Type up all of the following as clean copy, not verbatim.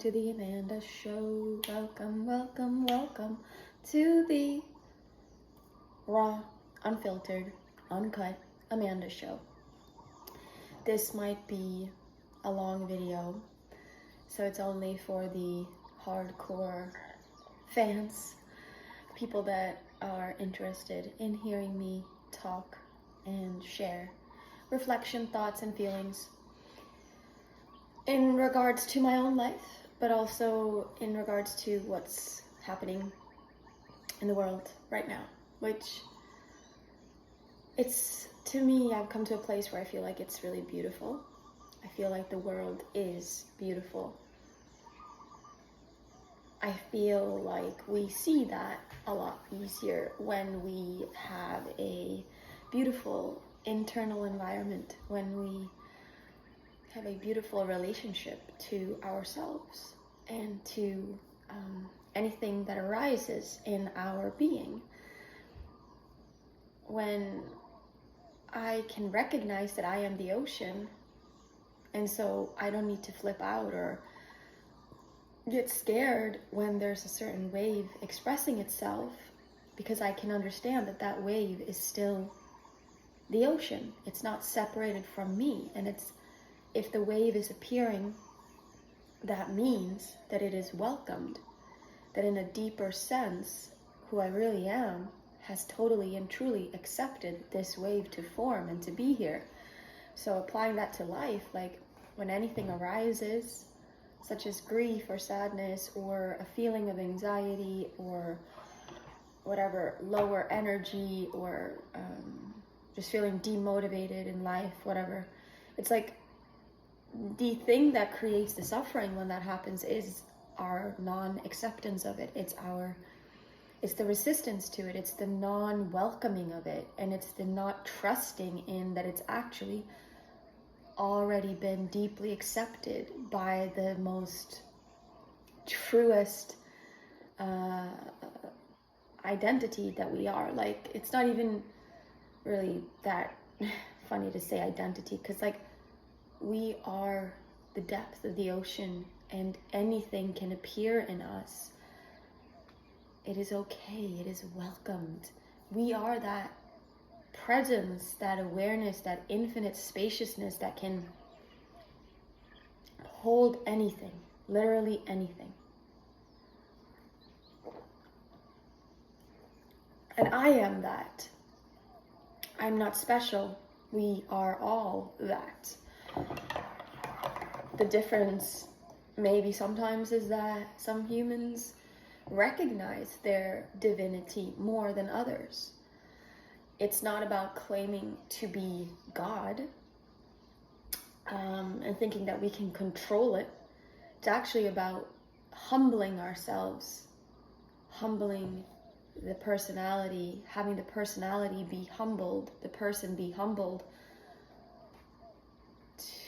to the Amanda Show. Welcome, welcome, welcome to the raw, unfiltered, uncut Amanda Show. This might be a long video, so it's only for the hardcore fans, people that are interested in hearing me talk and share reflection, thoughts, and feelings in regards to my own life, but also in regards to what's happening in the world right now, which to me, I've come to a place where I feel like it's really beautiful. I feel like the world is beautiful. I feel like we see that a lot easier when we have a beautiful internal environment, when we have a beautiful relationship to ourselves and to anything that arises in our being. When I can recognize that I am the ocean, and so I don't need to flip out or get scared when there's a certain wave expressing itself, because I can understand that that wave is still the ocean. It's not separated from me, and if the wave is appearing, that means that it is welcomed, that in a deeper sense, who I really am has totally and truly accepted this wave to form and to be here. So applying that to life, like when anything arises, such as grief or sadness or a feeling of anxiety or whatever, lower energy or just feeling demotivated in life, whatever, it's like the thing that creates the suffering when that happens is our non-acceptance of it. It's the resistance to it. It's the non-welcoming of it. And it's the not trusting in that it's actually already been deeply accepted by the most truest identity that we are. Like, it's not even really that funny to say identity, because like we are the depth of the ocean and anything can appear in us. It is okay. It is welcomed. We are that presence, that awareness, that infinite spaciousness that can hold anything, literally anything. And I am that. I'm not special. We are all that. The difference maybe sometimes is that some humans recognize their divinity more than others. It's not about claiming to be God and thinking that we can control it. It's actually about humbling ourselves, humbling the personality, having the personality be humbled, the person be humbled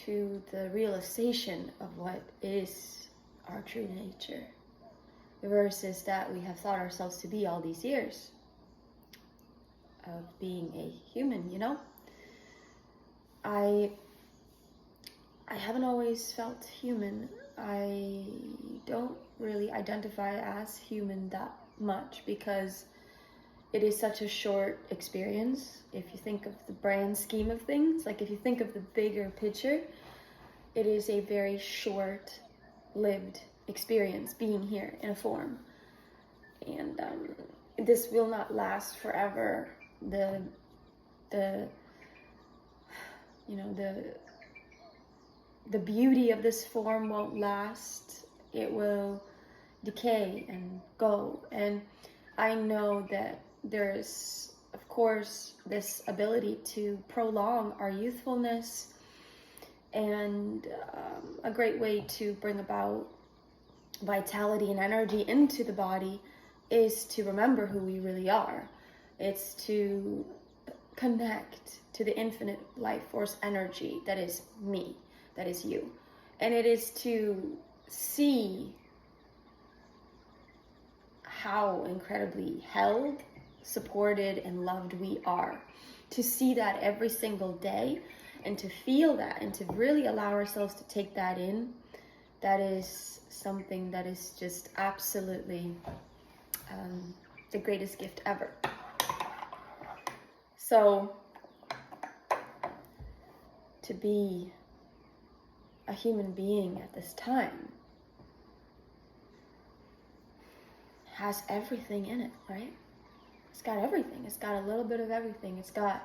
to the realization of what is our true nature, versus that we have thought ourselves to be all these years of being a human, you know? I haven't always felt human. I don't really identify as human that much because it is such a short experience. If you think of the grand scheme of things, like if you think of the bigger picture, it is a very short-lived experience being here in a form. And this will not last forever. The beauty of this form won't last. It will decay and go. And I know that there's, of course, this ability to prolong our youthfulness, and a great way to bring about vitality and energy into the body is to remember who we really are. It's to connect to the infinite life force energy that is me, that is you. And it is to see how incredibly held, supported, and loved we are. To see that every single day, and to feel that, and to really allow ourselves to take that in that is something that is just absolutely the greatest gift ever. So to be a human being at this time has everything in it, right? It's got everything. It's got a little bit of everything. It's got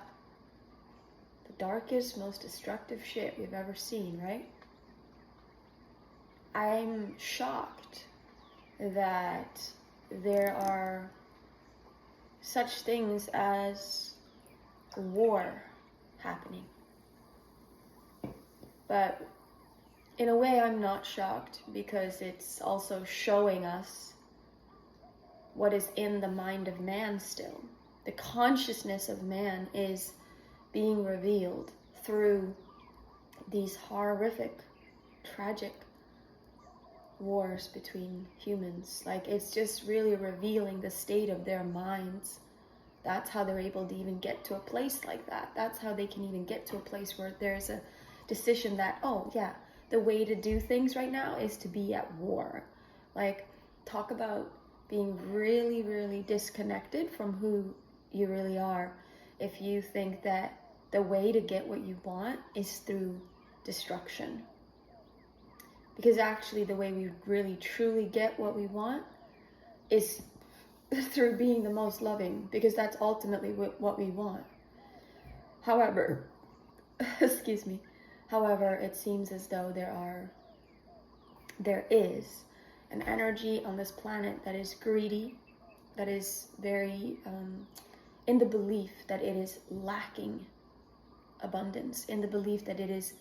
the darkest, most destructive shit we've ever seen, right? I'm shocked that there are such things as war happening. But in a way, I'm not shocked, because it's also showing us what is in the mind of man still. The consciousness of man is being revealed through these horrific, tragic wars between humans. Like, it's just really revealing the state of their minds. That's how they're able to even get to a place like that. That's how they can even get to a place where there's a decision that, oh yeah, the way to do things right now is to be at war. Like, talk about being really, really disconnected from who you really are if you think that the way to get what you want is through destruction. Because actually the way we really truly get what we want is through being the most loving, because that's ultimately what we want. However, excuse me, however, it seems as though there is an energy on this planet that is greedy, that is very in the belief that it is lacking abundance, in the belief that it is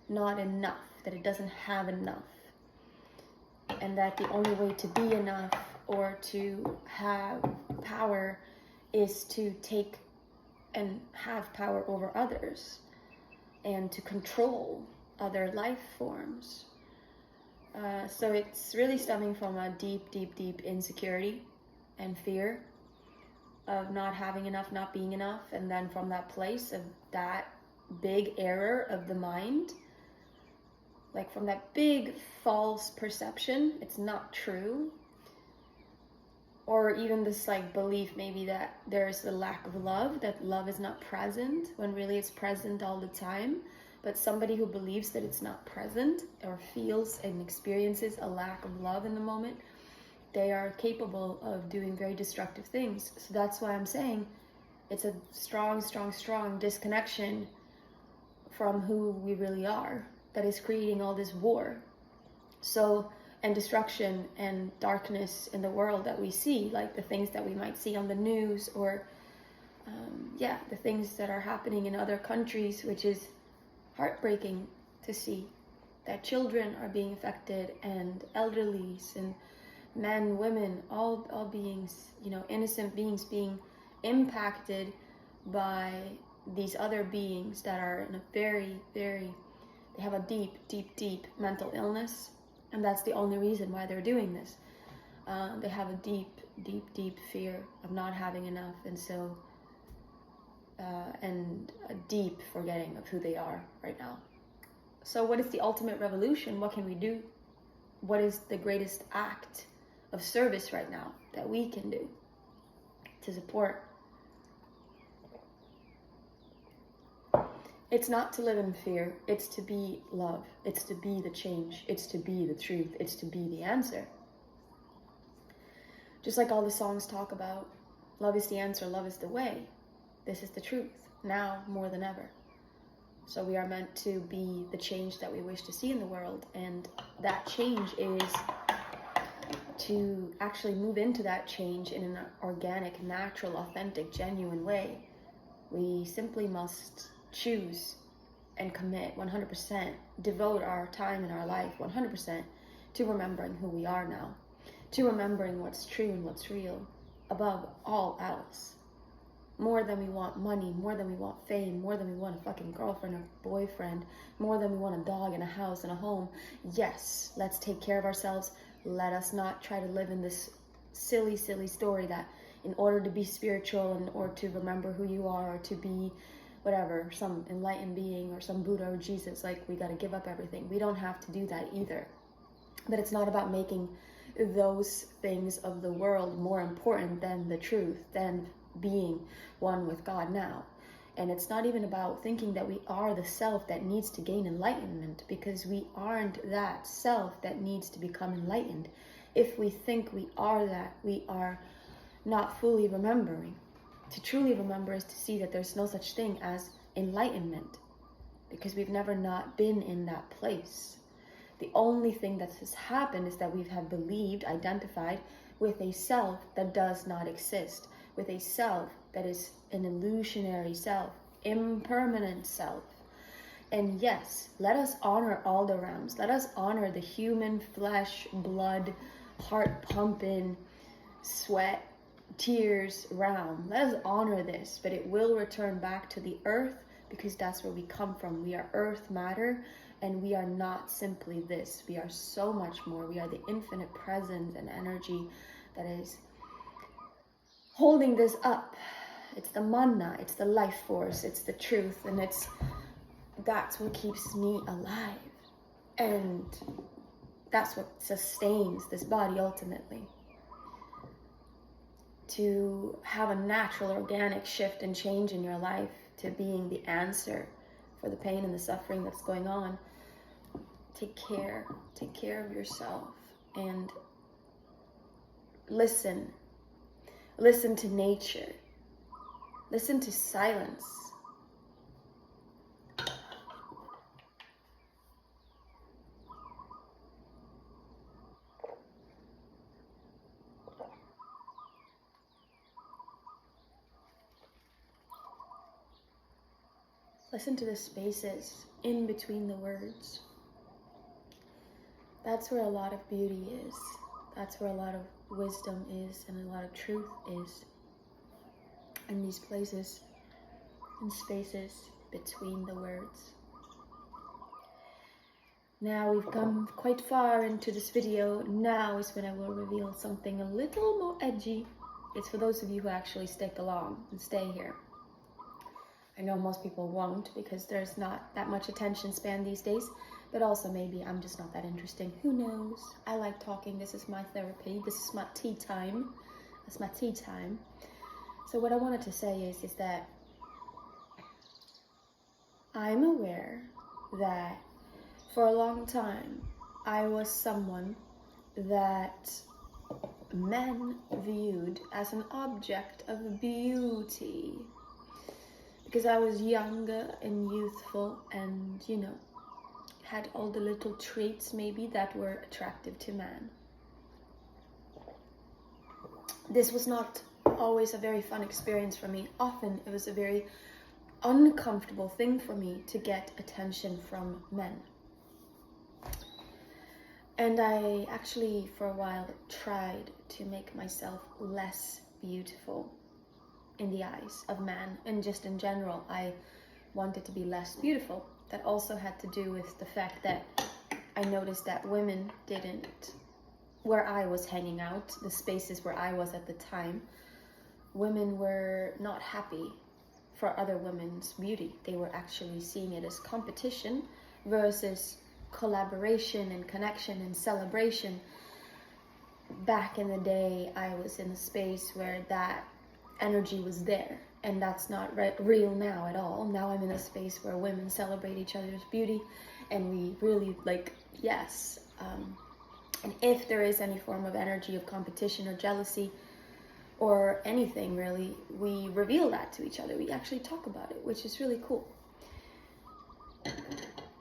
not enough, that it doesn't have enough, and that the only way to be enough or to have power is to take and have power over others and to control other life forms. So it's really stemming from a deep, deep, deep insecurity and fear of not having enough, not being enough. And then from that place of that big error of the mind, like from that big false perception, it's not true. Or even this like belief maybe that there's a lack of love, that love is not present, when really it's present all the time. But somebody who believes that it's not present or feels and experiences a lack of love in the moment, they are capable of doing very destructive things. So that's why I'm saying it's a strong, strong, strong disconnection from who we really are that is creating all this war. So, and destruction and darkness in the world that we see, like the things that we might see on the news, or the things that are happening in other countries, which is heartbreaking to see, that children are being affected, and elderlies, and men, women, all beings, innocent beings being impacted by these other beings that are in a very, very, they have a deep, deep, deep mental illness, and that's the only reason why they're doing this. They have a deep, deep, deep fear of not having enough, and so and a deep forgetting of who they are right now. So what is the ultimate revolution? What can we do? What is the greatest act of service right now that we can do to support? It's not to live in fear. It's to be love. It's to be the change. It's to be the truth. It's to be the answer. Just like all the songs talk about, love is the answer, love is the way. This is the truth, now more than ever. So we are meant to be the change that we wish to see in the world, and that change is to actually move into that change in an organic, natural, authentic, genuine way. We simply must choose and commit 100%, devote our time in our life 100% to remembering who we are now, to remembering what's true and what's real above all else. More than we want money, more than we want fame, more than we want a fucking girlfriend or boyfriend, more than we want a dog and a house and a home. Yes, let's take care of ourselves. Let us not try to live in this silly, silly story that in order to be spiritual and or to remember who you are, or to be whatever, some enlightened being or some Buddha or Jesus, like we got to give up everything. We don't have to do that either. But it's not about making those things of the world more important than the truth, than being one with God now. And it's not even about thinking that we are the self that needs to gain enlightenment, because we aren't that self that needs to become enlightened. If we think we are that, we are not fully remembering. To truly remember is to see that there's no such thing as enlightenment, because we've never not been in that place. The only thing that has happened is that we have believed, identified with a self that does not exist, with a self that is an illusionary self, impermanent self. And yes, let us honor all the realms. Let us honor the human flesh, blood, heart pumping, sweat, tears realm. Let us honor this, but it will return back to the earth, because that's where we come from. We are earth matter, and we are not simply this. We are so much more. We are the infinite presence and energy that is holding this up. It's the mana, it's the life force, it's the truth, and that's what keeps me alive. And that's what sustains this body ultimately. To have a natural, organic shift and change in your life to being the answer for the pain and the suffering that's going on. Take care of yourself, and listen to nature, listen to silence. Listen to the spaces in between the words. That's where a lot of beauty is. That's where a lot of wisdom is, and a lot of truth is. In these places and spaces between the words. Now we've come quite far into this video. Now is when I will reveal something a little more edgy. It's for those of you who actually stick along and stay here. I know most people won't, because there's not that much attention span these days, but also maybe I'm just not that interesting. Who knows? I like talking. This is my therapy. This is my tea time. That's my tea time. So what I wanted to say is that I'm aware that for a long time I was someone that men viewed as an object of beauty, because I was younger and youthful and, had all the little traits maybe that were attractive to man. This was not always a very fun experience for me. Often it was a very uncomfortable thing for me to get attention from men. And I actually for a while tried to make myself less beautiful in the eyes of man, and just in general I wanted to be less beautiful. That also had to do with the fact that I noticed that women didn't, where I was hanging out, the spaces where I was at the time, women were not happy for other women's beauty. They were actually seeing it as competition versus collaboration and connection and celebration. Back in the day, I was in a space where that energy was there, and that's not real now at all. Now I'm in a space where women celebrate each other's beauty, and we really yes. And if there is any form of energy of competition or jealousy or anything really, we reveal that to each other. We actually talk about it, which is really cool.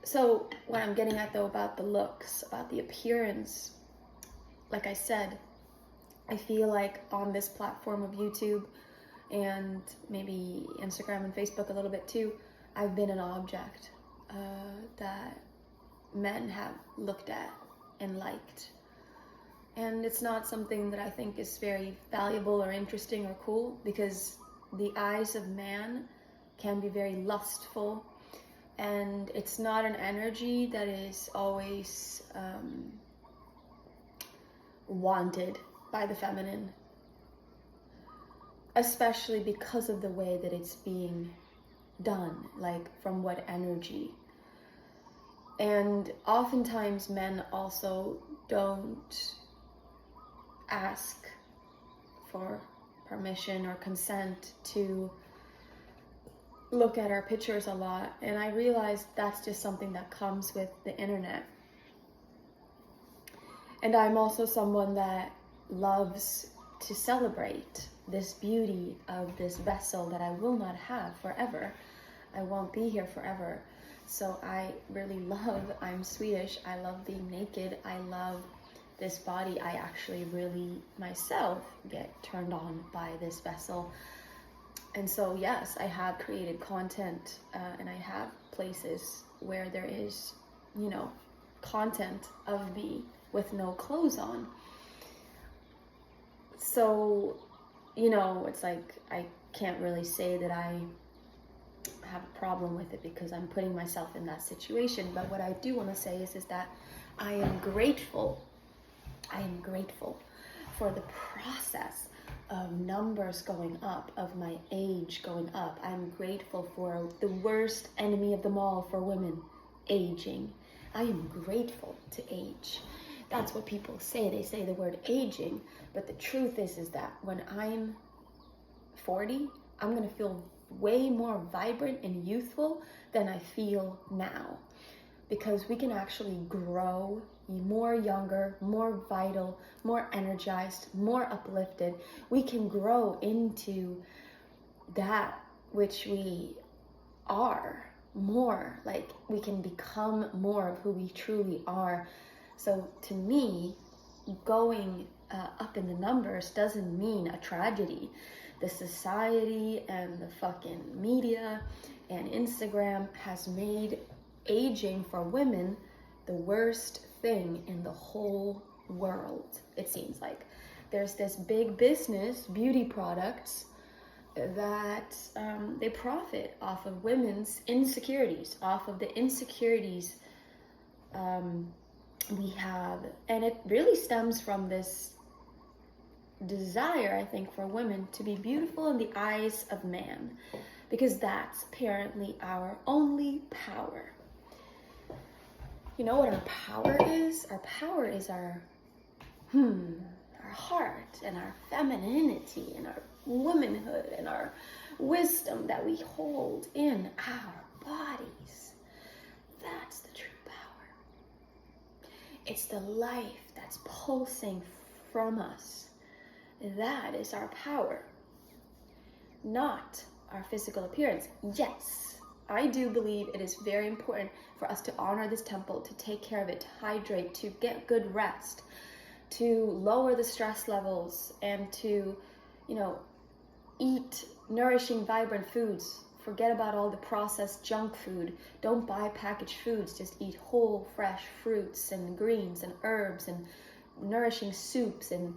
So what I'm getting at though about the looks, about the appearance, like I said, I feel like on this platform of YouTube and maybe Instagram and Facebook a little bit too, I've been an object that men have looked at and liked. And it's not something that I think is very valuable or interesting or cool, because the eyes of man can be very lustful, and it's not an energy that is always wanted by the feminine, especially because of the way that it's being done, like from what energy. And oftentimes men also don't ask for permission or consent to look at our pictures a lot. And I realized that's just something that comes with the internet. And I'm also someone that loves to celebrate this beauty of this vessel that I will not have forever. I won't be here forever. So I really love, I'm Swedish, I love being naked. I love this body. I actually really myself get turned on by this vessel. And so yes, I have created content and I have places where there is, you know, content of me with no clothes on. So, you know, it's like I can't really say that I have a problem with it because I'm putting myself in that situation. But what I do want to say is that I am grateful for the process of numbers going up, of my age going up. I'm grateful for the worst enemy of them all for women, aging. I am grateful to age. That's what people say. They say the word aging, but the truth is that when I'm 40, I'm gonna feel way more vibrant and youthful than I feel now, because we can actually grow more younger, more vital, more energized, more uplifted. We can grow into that which we are more, like we can become more of who we truly are. So to me, going up in the numbers doesn't mean a tragedy. The society and the fucking media and Instagram has made aging for women the worst thing in the whole world. It seems like there's this big business, beauty products, that they profit off of women's insecurities, off of the insecurities we have. And it really stems from this desire, I think, for women to be beautiful in the eyes of man, because that's apparently our only power. You know what our power is? Our power is our heart and our femininity and our womanhood and our wisdom that we hold in our bodies. That's the true power. It's the life that's pulsing from us. That is our power, not our physical appearance. Yes, I do believe it is very important for us to honor this temple, to take care of it, to hydrate, to get good rest, to lower the stress levels, and to, you know, eat nourishing, vibrant foods. Forget about all the processed junk food. Don't buy packaged foods. Just eat whole, fresh fruits and greens and herbs and nourishing soups and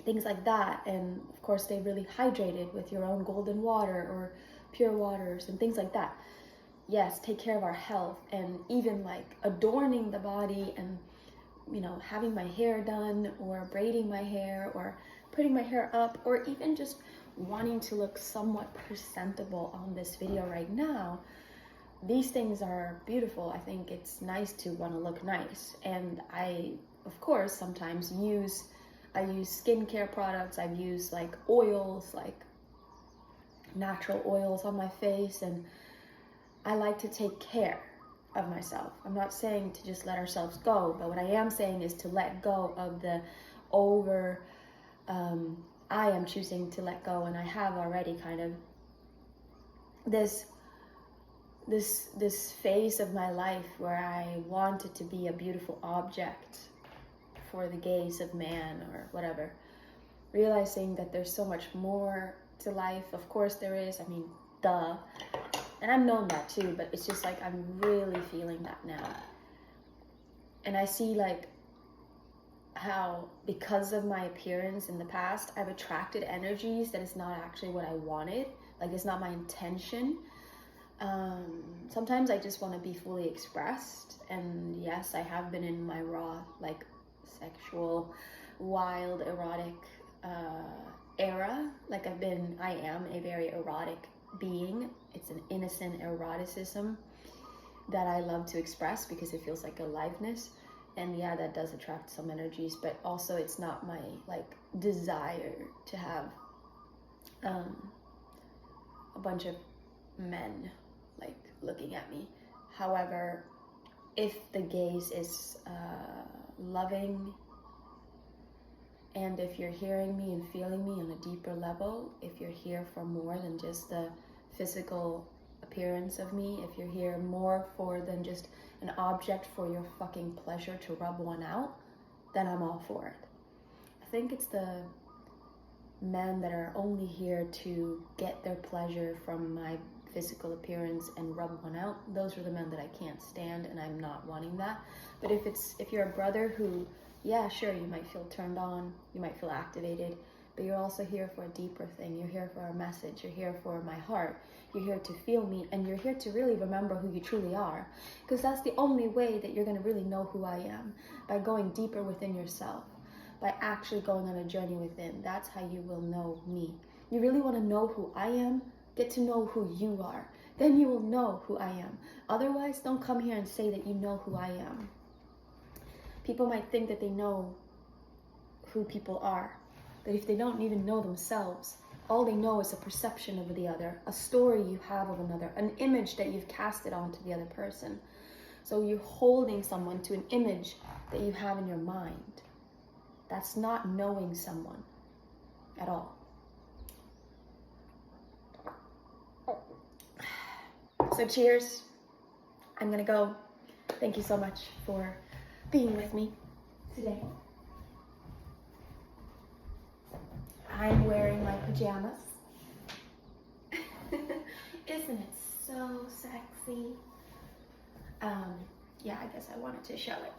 things like that. And of course, stay really hydrated with your own golden water or pure waters and things like that. Yes, take care of our health, and even like adorning the body and, you know, having my hair done or braiding my hair or putting my hair up, or even just wanting to look somewhat presentable on this video right now. These things are beautiful. I think it's nice to want to look nice. And I, of course, sometimes use skincare products. I've used like oils, like natural oils on my face, and I like to take care of myself. I'm not saying to just let ourselves go, but what I am saying is to let go of the over, I am choosing to let go, and I have already kind of this phase of my life where I wanted to be a beautiful object for the gaze of man or whatever, realizing that there's so much more to life. Of course there is, I mean, duh. And I've known that too, but it's just like I'm really feeling that now. And I see like how, because of my appearance in the past, I've attracted energies that is not actually what I wanted. Like, it's not my intention. Sometimes I just want to be fully expressed. And yes, I have been in my raw, like, sexual, wild, erotic era. Like, I am a very erotic being. It's an innocent eroticism. that I love to express because it feels like aliveness. And yeah, that does attract some energies, but also it's not my like desire to have a bunch of men like looking at me. However, if the gaze is loving, and if you're hearing me and feeling me on a deeper level, if you're here for more than just the physical appearance of me, if you're here more for than just an object for your fucking pleasure to rub one out, then I'm all for it. I think it's the men that are only here to get their pleasure from my physical appearance and rub one out. Those are the men that I can't stand, and I'm not wanting that. But if you're a brother who, yeah, sure, you might feel turned on, you might feel activated, but you're also here for a deeper thing. You're here for a message. You're here for my heart. You're here to feel me, and you're here to really remember who you truly are, because that's the only way that you're going to really know who I am, by going deeper within yourself, by actually going on a journey within. That's how you will know me. You really want to know who I am? Get to know who you are. Then you will know who I am. Otherwise, don't come here and say that you know who I am. People might think that they know who people are, but if they don't even know themselves, all they know is a perception of the other, a story you have of another, an image that you've casted onto the other person. So you're holding someone to an image that you have in your mind. That's not knowing someone at all. So cheers. I'm gonna go. Thank you so much for being with me today. I'm wearing my pajamas. Isn't it so sexy? Yeah, I guess I wanted to show it.